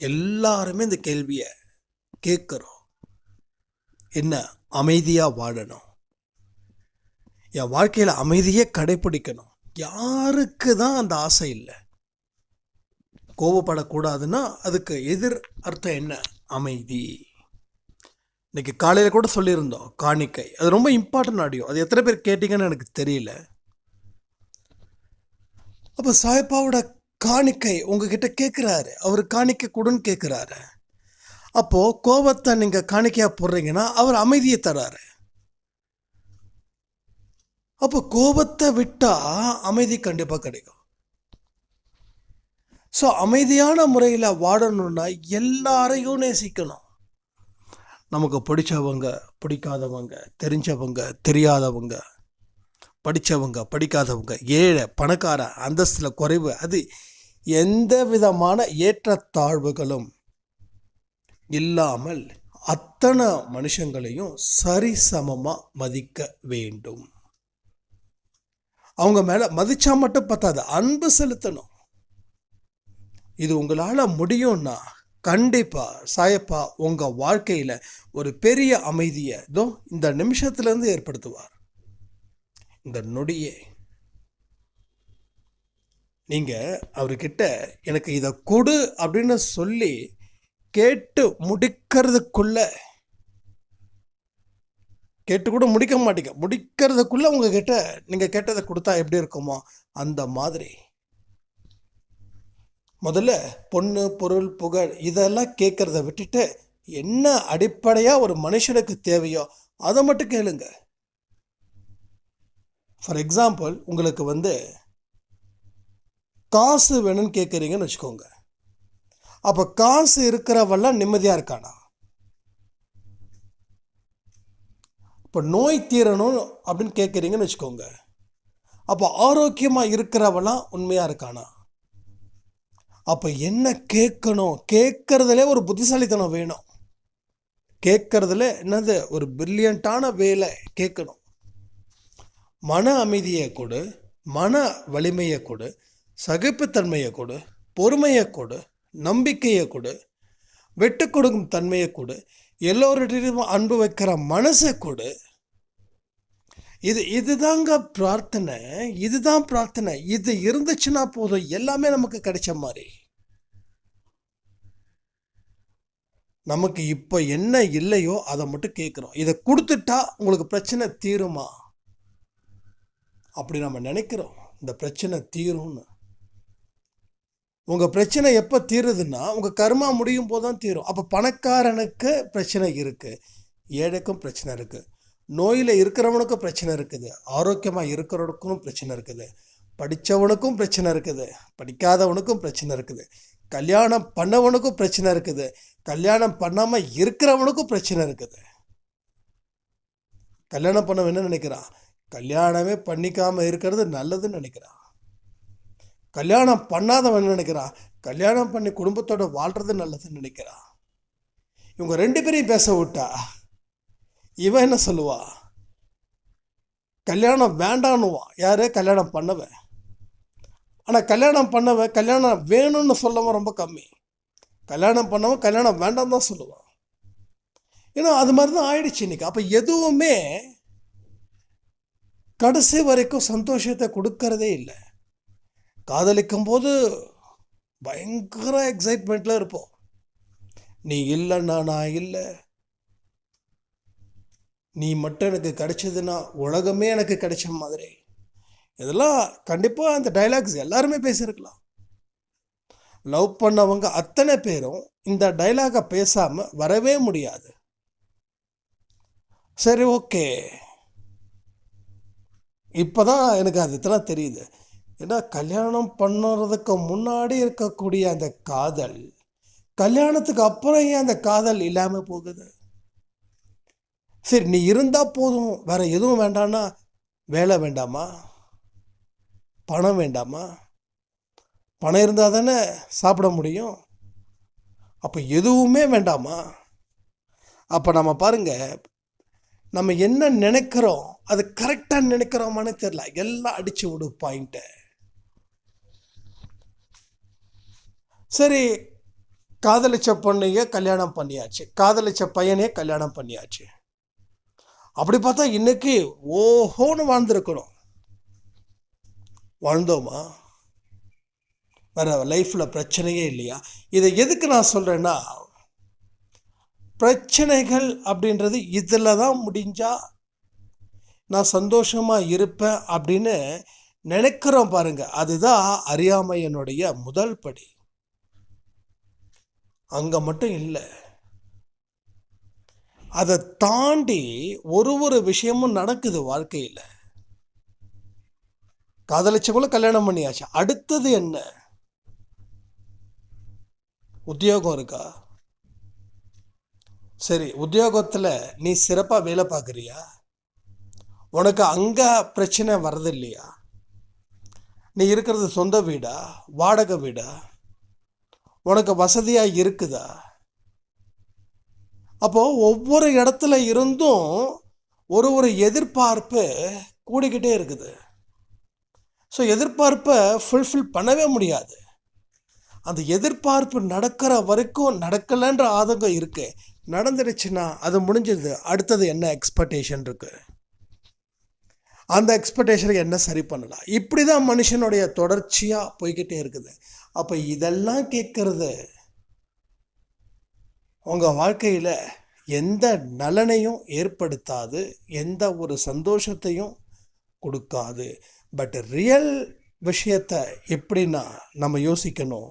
எல்லாருமே இந்த கேள்வியை கேட்குறோம், என்ன அமைதியாக வாழணும், என் வாழ்க்கையில் அமைதியே கடைப்பிடிக்கணும். யாருக்கு தான் அந்த ஆசை இல்லை? கோபப்படக்கூடாதுன்னா அதுக்கு எதிர் அர்த்தம் என்ன? அமைதி. இன்றைக்கி காலையில் கூட சொல்லியிருந்தோம் காணிக்கை, அது ரொம்ப இம்பார்ட்டன்ட் ஆடியோ, அது எத்தனை பேர் கேட்டிங்கன்னு எனக்கு தெரியல. அப்போ சாயப்பாவோட காணிக்கை உங்ககிட்ட கேட்குறாரு, அவர் காணிக்கை கொடுன்னு கேட்குறாரு. அப்போது கோபத்தை நீங்கள் காணிக்கையாக போடுறீங்கன்னா அவர் அமைதியை தராரு. அப்போ கோபத்தை விட்டால் அமைதி கண்டிப்பாக கிடைக்கும். ஸோ அமைதியான முறையில் வாழணும்னா எல்லாரையும் நேசிக்கணும். நமக்கு பிடிச்சவங்க பிடிக்காதவங்க, தெரிஞ்சவங்க தெரியாதவங்க, படித்தவங்க படிக்காதவங்க, ஏழை பணக்கார, அந்தஸ்தில் குறைவு, அது எந்த விதமான ஏற்றத்தாழ்வுகளும் இல்லாமல் அத்தனை மனுஷங்களையும் சரிசமமாக மதிக்க வேண்டும். அவங்க மேலே மதிச்சா மட்டும் பத்தாது, அன்பு செலுத்தணும். இது உங்களால் முடியும்னா கண்டிப்பாக சாயப்பா உங்கள் வாழ்க்கையில் ஒரு பெரிய அமைதியை இந்த நிமிஷத்துலேருந்து ஏற்படுத்துவார். இந்த நொடியே நீங்கள் அவர்கிட்ட எனக்கு இதை கொடு அப்படின்னு சொல்லி கேட்டு கூட முடிக்க மாட்டீங்க, முடிக்கிறதுக்குள்ளே உங்ககிட்ட நீங்கள் கேட்டதை கொடுத்தா எப்படி இருக்குமோ அந்த மாதிரி முதல்ல பொண்ணு பொருள் புகழ் இதெல்லாம் கேட்குறத விட்டுட்டு என்ன அடிப்படையாக ஒரு மனுஷனுக்கு தேவையோ அதை மட்டும் கேளுங்க. ஃபார் எக்ஸாம்பிள், உங்களுக்கு காசு வேணும்னு கேட்குறீங்கன்னு வச்சுக்கோங்க. அப்போ காசு இருக்கிறவெல்லாம் நிம்மதியாக இருக்கானா? இப்போ நோய் தீரணும் அப்படின்னு கேட்குறீங்கன்னு வச்சுக்கோங்க. அப்போ ஆரோக்கியமாக இருக்கிறவெல்லாம் உண்மையாக இருக்கானா? அப்போ என்ன கேட்கணும், கேட்குறதுலே ஒரு புத்திசாலித்தனம் வேணும். கேட்கறதுல என்னது ஒரு பிரில்லியண்ட்டான வேலை கேட்கணும். மன அமைதியை கொடு, மன வலிமையை கொடு, சகிப்புத்தன்மையை கொடு, பொறுமையை கொடு, நம்பிக்கையை கொடு, விட்டு கொடுக்கும் தன்மையை கொடு, எல்லோரிடையும் அன்பு வைக்கிற மனசை கொடு. இதுதாங்க பிரார்த்தனை. இதுதான் பிரார்த்தனை. இது இருந்துச்சுன்னா போதும், எல்லாமே நமக்கு கிடைச்ச மாதிரி. நமக்கு இப்போ என்ன இல்லையோ அதை மட்டும் கேட்குறோம். இதை கொடுத்துட்டா உங்களுக்கு பிரச்சனை தீருமா? அப்படி நம்ம நினைக்கிறோம் இந்த பிரச்சனை தீரும்னு. உங்கள் பிரச்சனை எப்போ தீருதுன்னா உங்கள் கர்மா முடியும் போது தான் தீரும். அப்போ பணக்காரனுக்கு பிரச்சனை இருக்குது, ஏழைக்கும் பிரச்சனை இருக்குது, நோயில் இருக்கிறவனுக்கும் பிரச்சனை இருக்குது, ஆரோக்கியமாக இருக்கிறவனுக்கும் பிரச்சனை இருக்குது, படித்தவனுக்கும் பிரச்சனை இருக்குது, படிக்காதவனுக்கும் பிரச்சனை இருக்குது, கல்யாணம் பண்ணவனுக்கும் பிரச்சனை இருக்குது, கல்யாணம் பண்ணாமல் இருக்கிறவனுக்கும் பிரச்சனை இருக்குது. கல்யாணம் பண்ணவன் என்ன நினைக்கிறான்? கல்யாணமே பண்ணிக்காமல் இருக்கிறது நல்லதுன்னு நினைக்கிறான். கல்யாணம் பண்ணாதவன் என்ன நினைக்கிறான்? கல்யாணம் பண்ணி குடும்பத்தோடு வாழ்கிறது நல்லதுன்னு நினைக்கிறான். இவங்க ரெண்டு பேரையும் பேச விட்டா இவன் என்ன சொல்லுவா? கல்யாணம் வேண்டான்னுவான். யாரு? கல்யாணம் பண்ணவன். ஆனால் கல்யாணம் பண்ணவன் கல்யாணம் வேணும்னு சொல்லவன் ரொம்ப கம்மி. கல்யாணம் பண்ணவன் கல்யாணம் வேண்டாம் தான் சொல்லுவான். ஏன்னா அது மாதிரி தான் ஆயிடுச்சு இன்னைக்கு. அப்போ எதுவுமே கடைசி வரைக்கும் சந்தோஷத்தை கொடுக்கறதே இல்லை. காதலிக்கும் போது பயங்கர எக்ஸைட்மெண்ட்டில் இருப்போம். நீ இல்லைன்னா நான் இல்லை, நீ மட்டும் எனக்கு கிடைச்சதுன்னா உலகமே எனக்கு கிடைச்ச மாதிரி. இதெல்லாம் கண்டிப்பாக அந்த டைலாக்ஸ் எல்லாருமே பேசியிருக்கலாம். லவ் பண்ணவங்க அத்தனை பேரும் இந்த டைலாகை பேசாமல் வரவே முடியாது. சரி, ஓகே, இப்போ தான் எனக்கு அது இதெல்லாம் தெரியுது. ஏன்னா கல்யாணம் பண்ணுறதுக்கு முன்னாடி இருக்கக்கூடிய அந்த காதல், கல்யாணத்துக்கு அப்புறம் ஏன் அந்த காதல் இல்லாமல் போகுது? சரி, நீ இருந்தால் போதும், வேற எதுவும் வேண்டாம்னா வேலை வேண்டாமா? பணம் வேண்டாமா? பணம் இருந்தால் தானே சாப்பிட முடியும். அப்போ எதுவுமே வேண்டாமா? அப்போ நம்ம பாருங்க, நம்ம என்ன நினைக்கிறோம் அது கரெக்டாக நினைக்கிறோமான்னு தெரியல. எல்லாம் அடிச்சு விடு பாயிண்ட்டை. சரி, காதலிச்ச பொண்ணையே கல்யாணம் பண்ணியாச்சு, காதலிச்ச பையனே கல்யாணம் பண்ணியாச்சு. அப்படி பார்த்தா இன்னைக்கு ஓஹோன்னு வாழ்ந்துருக்கணும். வாழ்ந்தோமா? வேற லைஃப்பில் பிரச்சனையே இல்லையா? இதை எதுக்கு நான் சொல்கிறேன்னா, பிரச்சனைகள் அப்படின்றது இதில் தான் முடிஞ்சால் நான் சந்தோஷமாக இருப்பேன் அப்படின்னு நினைக்கிறோம் பாருங்க. அதுதான் அறியாமையினுடைய முதல் படி. அங்கே மட்டும் இல்லை, அதை தாண்டி ஒரு விஷயமும் நடக்குது வாழ்க்கையில். காதலிச்சவங்களும் கல்யாணம் பண்ணியாச்சு. அடுத்தது என்ன? உத்தியோகம் இருக்கா? சரி, உத்தியோகத்தில் நீ சிறப்பாக வேலை பார்க்குறியா? உனக்கு அங்கே பிரச்சனை வர்றது இல்லையா? நீ இருக்கிறது சொந்த வீடா, வாடகை வீடா? உனக்கு வசதியாக இருக்குதா? அப்போது ஒவ்வொரு இடத்துல இருந்தும் ஒரு எதிர்பார்ப்பு கூடிக்கிட்டே இருக்குது. ஸோ எதிர்பார்ப்பை ஃபுல்ஃபில் பண்ணவே முடியாது. அந்த எதிர்பார்ப்பு நடக்கிற வரைக்கும் நடக்கலைன்ற ஆதங்கம் இருக்கு. நடந்துடுச்சுன்னா அது முடிஞ்சது. அடுத்தது என்ன எக்ஸ்பெக்டேஷன் இருக்கு? அந்த எக்ஸ்பெக்டேஷனை என்ன சரி பண்ணலாம்? இப்படி தான் மனுஷனுடைய தொடர்ச்சியாக போய்கிட்டே இருக்குது. அப்போ இதெல்லாம் கேட்கறது உங்கள் வாழ்க்கையில் எந்த நலனையும் ஏற்படுத்தாது, எந்த ஒரு சந்தோஷத்தையும் கொடுக்காது. பட் ரியல் விஷயத்தை எப்படின்னா நம்ம யோசிக்கணும்.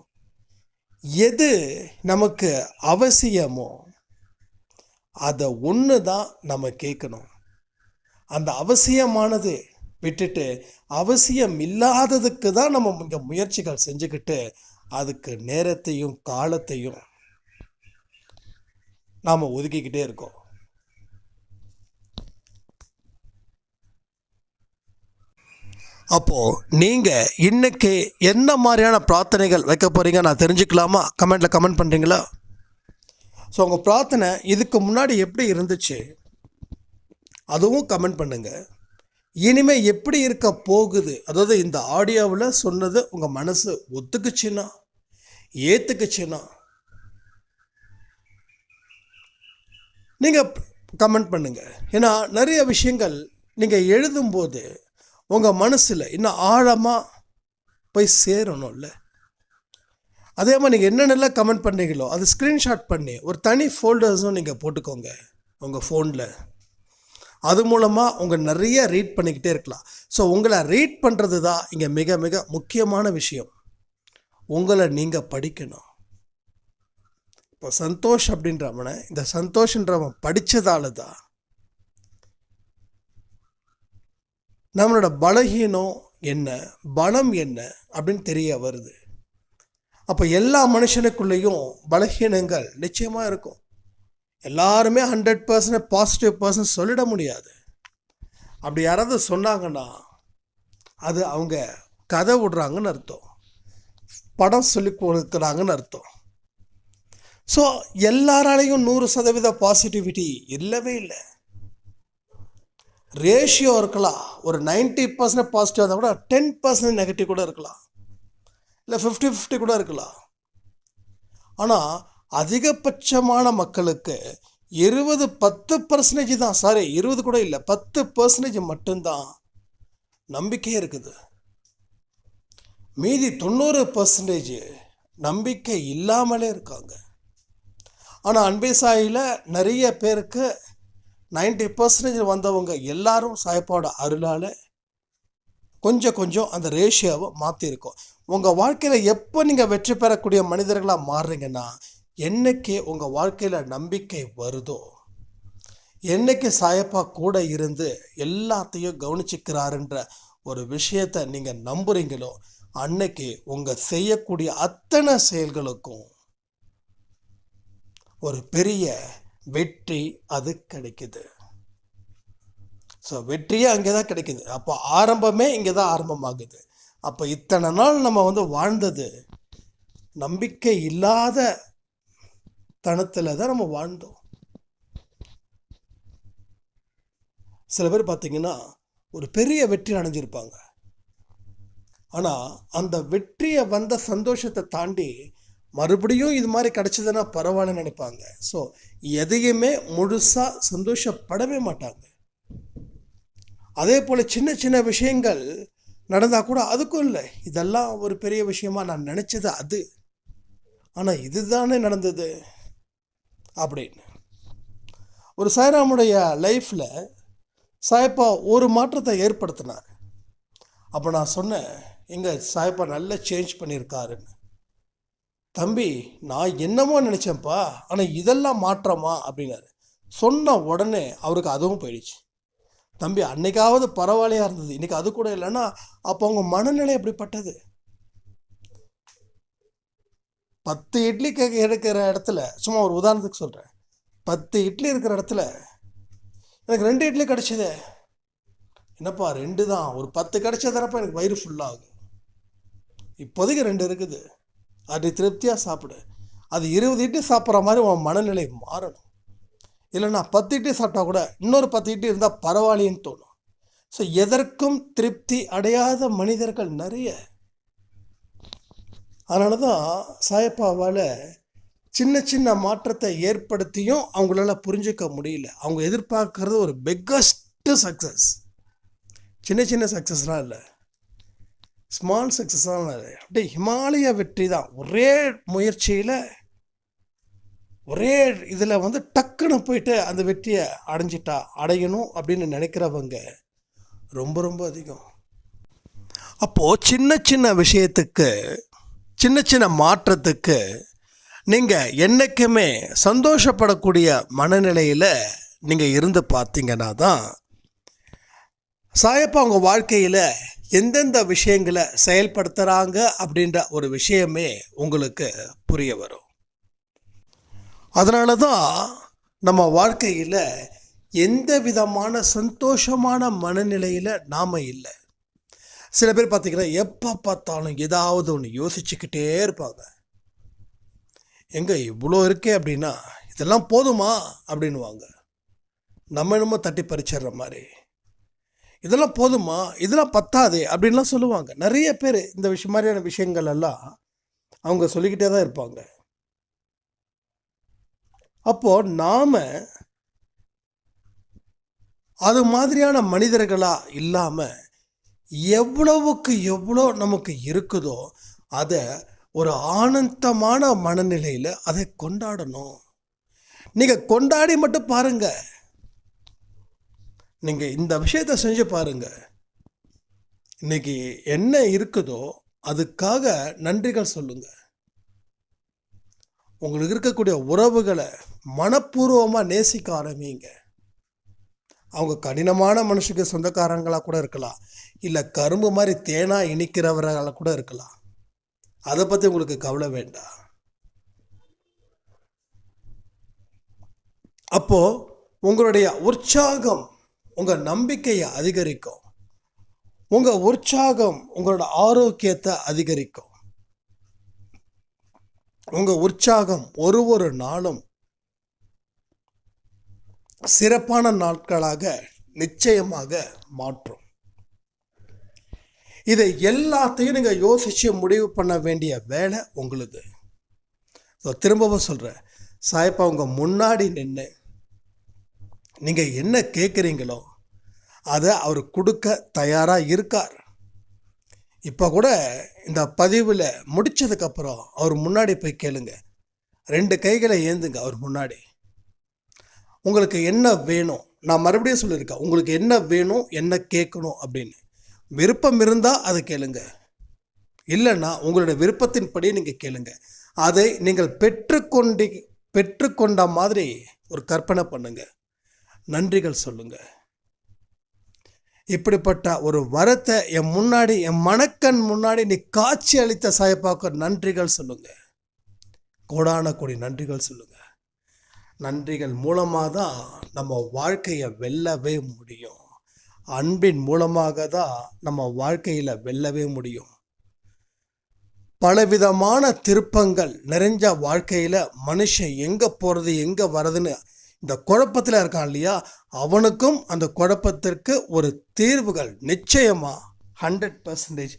எது நமக்கு அவசியமோ அதை ஒன்று தான் நம்ம கேட்கணும். அந்த அவசியமானது விட்டுட்டு அவசியம் இல்லாததுக்கு தான் நம்ம இங்கே முயற்சிகள் செஞ்சுக்கிட்டு அதுக்கு நேரத்தையும் காலத்தையும் நாம் ஒதுக்கிக்கிட்டே இருக்கோம். அப்போது நீங்கள் இன்னைக்கு என்ன மாதிரியான பிரார்த்தனைகள் வைக்க போகிறீங்க நான் தெரிஞ்சுக்கலாமா? கமெண்ட் பண்ணுறீங்களா? ஸோ உங்கள் பிரார்த்தனை இதுக்கு முன்னாடி எப்படி இருந்துச்சு அதுவும் கமெண்ட் பண்ணுங்கள். இனிமேல் எப்படி இருக்க போகுது, அதாவது இந்த ஆடியோவில் சொன்னது உங்கள் மனசு ஒத்துக்குச்சுன்னா, ஏற்றுக்குச்சுன்னா நீங்கள் கமெண்ட் பண்ணுங்கள். ஏன்னா நிறைய விஷயங்கள் நீங்கள் எழுதும்போது உங்கள் மனசில் இன்னும் ஆழமாக போய் சேரணும்ல. அதே மாதிரி நீங்கள் என்னென்னலாம் கமெண்ட் பண்ணீங்களோ அது ஸ்க்ரீன்ஷாட் பண்ணி ஒரு தனி ஃபோல்டர்ஸும் நீங்கள் போட்டுக்கோங்க உங்கள் ஃபோனில். அது மூலமாக உங்கள் நிறைய ரீட் பண்ணிக்கிட்டே இருக்கலாம். ஸோ உங்களை ரீட் பண்ணுறது தான் இங்கே மிக மிக முக்கியமான விஷயம். உங்களை நீங்கள் படிக்கணும். இப்போ சந்தோஷ் அப்படின்றவனை, இந்த சந்தோஷன்றவன் படித்ததால தான் நம்மளோட பலகீனம் என்ன, பலம் என்ன அப்படின்னு தெரிய வருது. அப்போ எல்லா மனுஷனுக்குள்ளேயும் பலகீனங்கள் நிச்சயமாக இருக்கும். எல்லாருமே 100% பாசிட்டிவ் பர்சன் சொல்லிட முடியாது. அப்படி யாராவது சொன்னாங்கன்னா அது அவங்க கதை விடுறாங்கன்னு அர்த்தம், படம் சொல்லி கொடுக்குறாங்கன்னு அர்த்தம். ஸோ எல்லாராலையும் 100% பாசிட்டிவிட்டி இல்லவே இல்லை. ரேஷியோ இருக்கலாம். ஒரு 90% பாசிட்டிவ் இருந்தால் கூட 10% நெகட்டிவ் கூட இருக்கலாம், இல்லை 50-50 கூட இருக்கலாம். ஆனால் அதிகபட்சமான மக்களுக்கு 10% தான், 20 கூட இல்லை, 10% மட்டும்தான் நம்பிக்கையே இருக்குது. மீதி 90% நம்பிக்கை இல்லாமலே இருக்காங்க. ஆனால் அன்பே சாயில நிறைய பேருக்கு 90% வந்தவங்க எல்லாரும் சாயப்பாவோட அருளால் கொஞ்சம் அந்த ரேஷியோவை மாற்றிருக்கோம். உங்கள் வாழ்க்கையில் எப்போ நீங்கள் வெற்றி பெறக்கூடிய மனிதர்களாக மாறுறீங்கன்னா, என்னைக்கு உங்கள் வாழ்க்கையில் நம்பிக்கை வருதோ, என்னைக்கு சாயப்பா கூட இருந்து எல்லாத்தையும் கவனிச்சுக்கிறாருன்ற ஒரு விஷயத்தை நீங்கள் நம்புறீங்களோ, அன்னைக்கு உங்கள் செய்யக்கூடிய அத்தனை செயல்களுக்கும் ஒரு பெரிய வெற்றி அது கிடைக்குது. ஸோ வெற்றியே அங்கே தான் கிடைக்குது. அப்போ ஆரம்பமே இங்கே தான் ஆரம்பமாகுது. அப்போ இத்தனை நாள் நம்ம வாழ்ந்தது நம்பிக்கை இல்லாத தனத்தில் தான் நம்ம வாழ்ந்தோம். சில பேர் பார்த்தீங்கன்னா ஒரு பெரிய வெற்றி அடைஞ்சிருப்பாங்க. ஆனால் அந்த வெற்றியை வந்த சந்தோஷத்தை தாண்டி மறுபடியும் இது மாதிரி கிடச்சிதுன்னா பரவாயில்லன்னு நினைப்பாங்க. ஸோ எதையுமே முழுசாக சந்தோஷப்படவே மாட்டாங்க. அதே போல் சின்ன சின்ன விஷயங்கள் நடந்தால் கூட அதுக்கும் இல்லை, இதெல்லாம் ஒரு பெரிய விஷயமா நான் நினச்சது அது, ஆனால் இதுதானே நடந்தது அப்படின்னு. ஒரு சாய்ராமுடைய லைஃப்பில் சாயப்பா ஒரு மாற்றத்தை ஏற்படுத்தினார். அப்போ நான் சொன்னேன், எங்கள் சாயப்பா நல்லா சேஞ்ச் பண்ணியிருக்காருன்னு. தம்பி, நான் என்னமோ நினச்சேன்ப்பா, ஆனால் இதெல்லாம் மாற்றமா அப்படின்னாரு. சொன்ன உடனே அவருக்கு அதுவும் போயிடுச்சு. தம்பி, அன்னைக்காவது பரவாயில்லையா இருந்தது, இன்னைக்கு அது கூட இல்லைன்னா அப்போ அவங்க மனநிலை எப்படிப்பட்டது? 10 இட்லி இருக்கிற இடத்துல, சும்மா ஒரு உதாரணத்துக்கு சொல்கிறேன், 10 இட்லி இருக்கிற இடத்துல எனக்கு 2 இட்லி கிடச்சிதே. என்னப்பா 2 தான், ஒரு 10 கிடச்சதுனப்பா எனக்கு வயிறு ஃபுல்லாகும். இப்போதைக்கு 2 இருக்குது, அது திருப்தியாக சாப்பிடு. அது 20 இட்லி சாப்பிட்ற மாதிரி உன் மனநிலை மாறணும். இல்லைன்னா 10 இட்லி சாப்பிட்டா கூட இன்னொரு 10 இட்லி இருந்தால் பரவாயில்லைன்னு தோணும். ஸோ எதற்கும் திருப்தி அடையாத மனிதர்கள் நிறைய. அதனால தான் சாயப்பாவால் சின்ன சின்ன மாற்றத்தை ஏற்படுத்தியும் அவங்களால புரிஞ்சிக்க முடியல. அவங்க எதிர்பார்க்கறது ஒரு பிக்கஸ்ட் சக்ஸஸ். சின்ன சின்ன சக்ஸஸ்லாம் இல்லை, ஸ்மால் சக்ஸஸ்லாம் இல்லை, அப்படியே ஹிமாலய வெற்றி தான். ஒரே முயற்சியில் ஒரே இதில் டக்குன்னு போயிட்டு அந்த வெற்றியை அடையணும் அப்படின்னு நினைக்கிறவங்க ரொம்ப ரொம்ப அதிகம். அப்போது சின்ன சின்ன விஷயத்துக்கு, சின்ன சின்ன மாற்றத்துக்கு நீங்கள் என்றைக்குமே சந்தோஷப்படக்கூடிய மனநிலையில் நீங்கள் இருந்து பார்த்தீங்கன்னா தான் சாயப்பா உங்கள் வாழ்க்கையில் எந்தெந்த விஷயங்களை செயல்படுத்துகிறாங்க அப்படின்ற ஒரு விஷயமே உங்களுக்கு புரிய வரும். அதனால தான் நம்ம வாழ்க்கையில் எந்த விதமான சந்தோஷமான மனநிலையில் நாம் இல்லை. சில பேர் பார்த்திங்கன்னா எப்போ பார்த்தாலும் ஏதாவது ஒன்று யோசிச்சுக்கிட்டே இருப்பாங்க. எங்கே இவ்வளோ இருக்கே அப்படின்னா இதெல்லாம் போதுமா அப்படின்வாங்க. நம்ம என்னமோ தட்டி பறிச்சிடுற மாதிரி, இதெல்லாம் போதுமா, இதெல்லாம் பத்தாதே அப்படின்லாம் சொல்லுவாங்க. நிறைய பேர் இந்த மாதிரியான விஷயங்கள் எல்லாம் அவங்க சொல்லிக்கிட்டே தான் இருப்பாங்க. அப்போ நாம அது மாதிரியான மனிதர்களா இல்லாம எவ்வளவுக்கு எவ்வளோ நமக்கு இருக்குதோ அதை ஒரு ஆனந்தமான மனநிலையில் அதை கொண்டாடணும். நீங்கள் கொண்டாடி மட்டும் பாருங்க. நீங்கள் இந்த விஷயத்தை செஞ்சு பாருங்க. இன்னைக்கு என்ன இருக்குதோ அதுக்காக நன்றிகள் சொல்லுங்க. உங்களுக்கு இருக்கக்கூடிய உறவுகளை மனப்பூர்வமாக நேசிக்க ஆரம்பிங்க. அவங்க கடினமான மனுஷனுக்கு சொந்தக்காரங்களாக கூட இருக்கலாம், இல்லை கரும்பு மாதிரி தேனா இனிக்கிறவர்களாக கூட இருக்கலாம். அதை பற்றி உங்களுக்கு கவலை வேண்டாம். அப்போ உங்களுடைய உற்சாகம் உங்கள் நம்பிக்கையை அதிகரிக்கும். உங்கள் உற்சாகம் உங்களோட ஆரோக்கியத்தை அதிகரிக்கும். உங்கள் உற்சாகம் ஒரு நாளும் சிறப்பான நாட்களாக நிச்சயமாக மாற்றும். இதை எல்லாத்தையும் நீங்கள் யோசித்து முடிவு பண்ண வேண்டிய வேலை உங்களுது. திரும்பவும் சொல்கிறேன், சாயப்பா உங்கள் முன்னாடி நின்று நீங்கள் என்ன கேட்குறீங்களோ அதை அவர் கொடுக்க தயாராக இருக்கார். இப்போ கூட இந்த பதிவில் முடித்ததுக்கப்புறம் அவர் முன்னாடி போய் கேளுங்க. 2 கைகளை ஏந்துங்க அவர் முன்னாடி. உங்களுக்கு என்ன வேணும், நான் மறுபடியும் சொல்லியிருக்கேன், உங்களுக்கு என்ன வேணும், என்ன கேட்கணும் அப்படின்னு. விருப்பம் இருந்தால் அதை கேளுங்க, இல்லைன்னா உங்களுடைய விருப்பத்தின்படி நீங்கள் கேளுங்க. அதை நீங்கள் பெற்றுக்கொண்ட மாதிரி ஒரு கற்பனை பண்ணுங்க. நன்றிகள் சொல்லுங்க. இப்படிப்பட்ட ஒரு வரத்தை என் முன்னாடி, என் மனக்கண் முன்னாடி நீ காட்சி அளித்த சாயப்பாக்க நன்றிகள் சொல்லுங்க. கோடான கோடி நன்றிகள் சொல்லுங்க. நன்றிகள் மூலமாக தான் நம்ம வாழ்க்கையை வெல்லவே முடியும். அன்பின் மூலமாக தான் நம்ம வாழ்க்கையில் வெல்லவே முடியும். பலவிதமான திருப்பங்கள் நிறைஞ்ச வாழ்க்கையில் மனுஷன் எங்கே போகிறது எங்கே வர்றதுன்னு இந்த குழப்பத்தில் இருக்கான் இல்லையா, அவனுக்கும் அந்த குழப்பத்திற்கு ஒரு தீர்வுகள் நிச்சயமாக 100%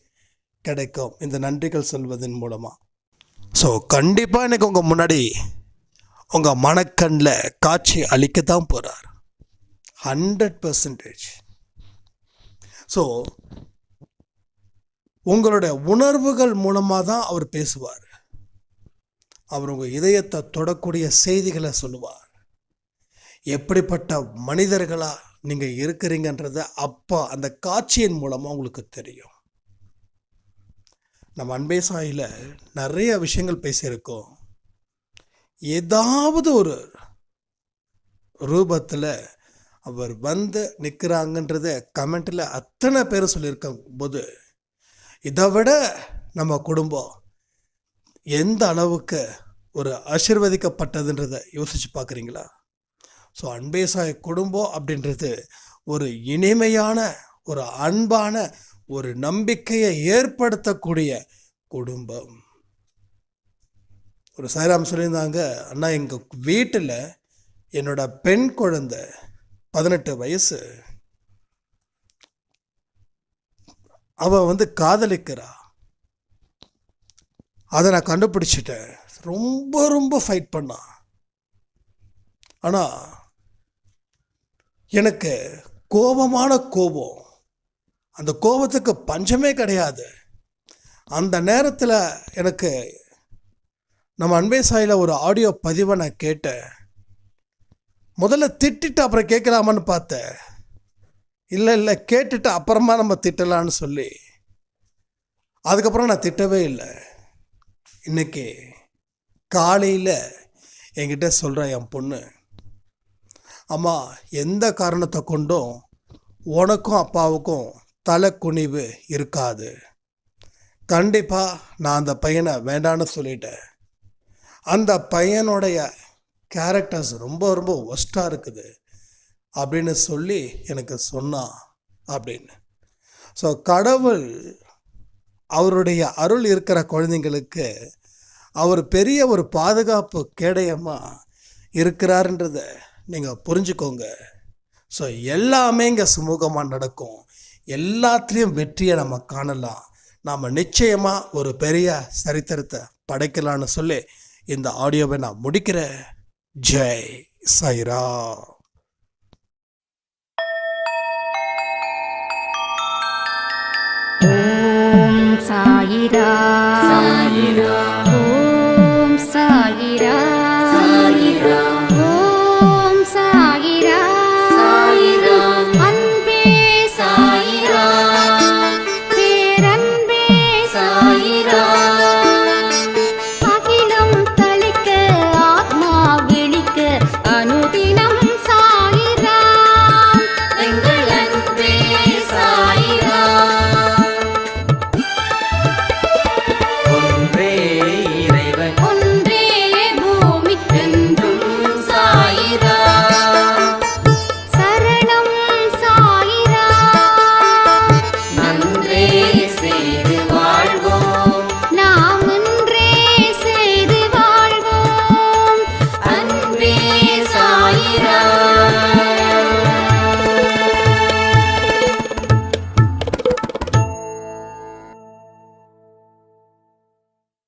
கிடைக்கும் இந்த நன்றிகள் சொல்வதன் மூலமாக. ஸோ கண்டிப்பாக எனக்கு உங்கள் முன்னாடி உங்கள் மனக்கண்ணில் காட்சி அளிக்கத்தான் போகிறார் 100%. ஸோ உங்களுடைய உணர்வுகள் மூலமாக தான் அவர் பேசுவார். அவர் உங்கள் இதயத்தை தொடக்கூடிய செய்திகளை சொல்லுவார். எப்படிப்பட்ட மனிதர்களாக நீங்கள் இருக்கிறீங்கன்றத அப்போ அந்த காட்சியின் மூலமாக உங்களுக்கு தெரியும். நம்ம அன்பே சாயில நிறைய விஷயங்கள் பேசியிருக்கோம். ஏதாவது ஒரு ரூபத்தில் அவர் வந்து நிற்கிறாங்கன்றத கமெண்ட்டில் அத்தனை பேர் சொல்லியிருக்கும் போது, இதை விட நம்ம குடும்பம் எந்த அளவுக்கு ஒரு ஆசீர்வதிக்கப்பட்டதுன்றதை யோசித்து பார்க்குறீங்களா? ஸோ அன்பே சாய் குடும்பம் அப்படின்றது ஒரு இனிமையான, ஒரு அன்பான, ஒரு நம்பிக்கையை ஏற்படுத்தக்கூடிய குடும்பம். ஒரு சாய்ராம் சொல்லியிருந்தாங்க, அண்ணா எங்கள் வீட்டில் என்னோட பெண் குழந்தை 18 வயசு, அவள் வந்து காதலிக்கிறா, அதை நான் கண்டுபிடிச்சிட்டேன். ரொம்ப ஃபைட் பண்ணான். ஆனால் எனக்கு கோபமான கோபம், அந்த கோபத்துக்கு பஞ்சமே கிடையாது. அந்த நேரத்தில் எனக்கு நம்ம அன்பே சாயில் ஒரு ஆடியோ பதிவை நான் கேட்டேன். முதல்ல திட்டிட்டு அப்புறம் கேட்கலாமான்னு பார்த்தேன். இல்லை கேட்டுட்டு அப்புறமா நம்ம திட்டலான்னு சொல்லி அதுக்கப்புறம் நான் திட்டவே இல்லை. இன்னைக்கு காலையில் என்கிட்ட சொல்கிற என் பொண்ணு, அம்மா எந்த காரணத்தை கொண்டும் உனக்கும் அப்பாவுக்கும் தலை குனிவு இருக்காது, கண்டிப்பாக நான் அந்த பையனை வேண்டான்னு சொல்லிட்டேன், அந்த பையனுடைய கேரக்டர்ஸ் ரொம்ப ஒஸ்ட்டாக இருக்குது அப்படின்னு சொல்லி எனக்கு சொன்னான் அப்படின்னு. ஸோ கடவுள் அவருடைய அருள் இருக்கிற குழந்தைங்களுக்கு அவர் பெரிய ஒரு பாதுகாப்பு கேடயமாக இருக்கிறாருன்றத நீங்கள் புரிஞ்சுக்கோங்க. ஸோ எல்லாமே இங்கே சுமூகமாக நடக்கும். எல்லாத்துலேயும் வெற்றியை நம்ம காணலாம். நாம் நிச்சயமாக ஒரு பெரிய சரித்திரத்தை படைக்கலான்னு சொல்லி இந்த ஆடியோவை நான் முடிக்கிறேன். ஜெய் சாய்ராம். ஓம் சாயிரா.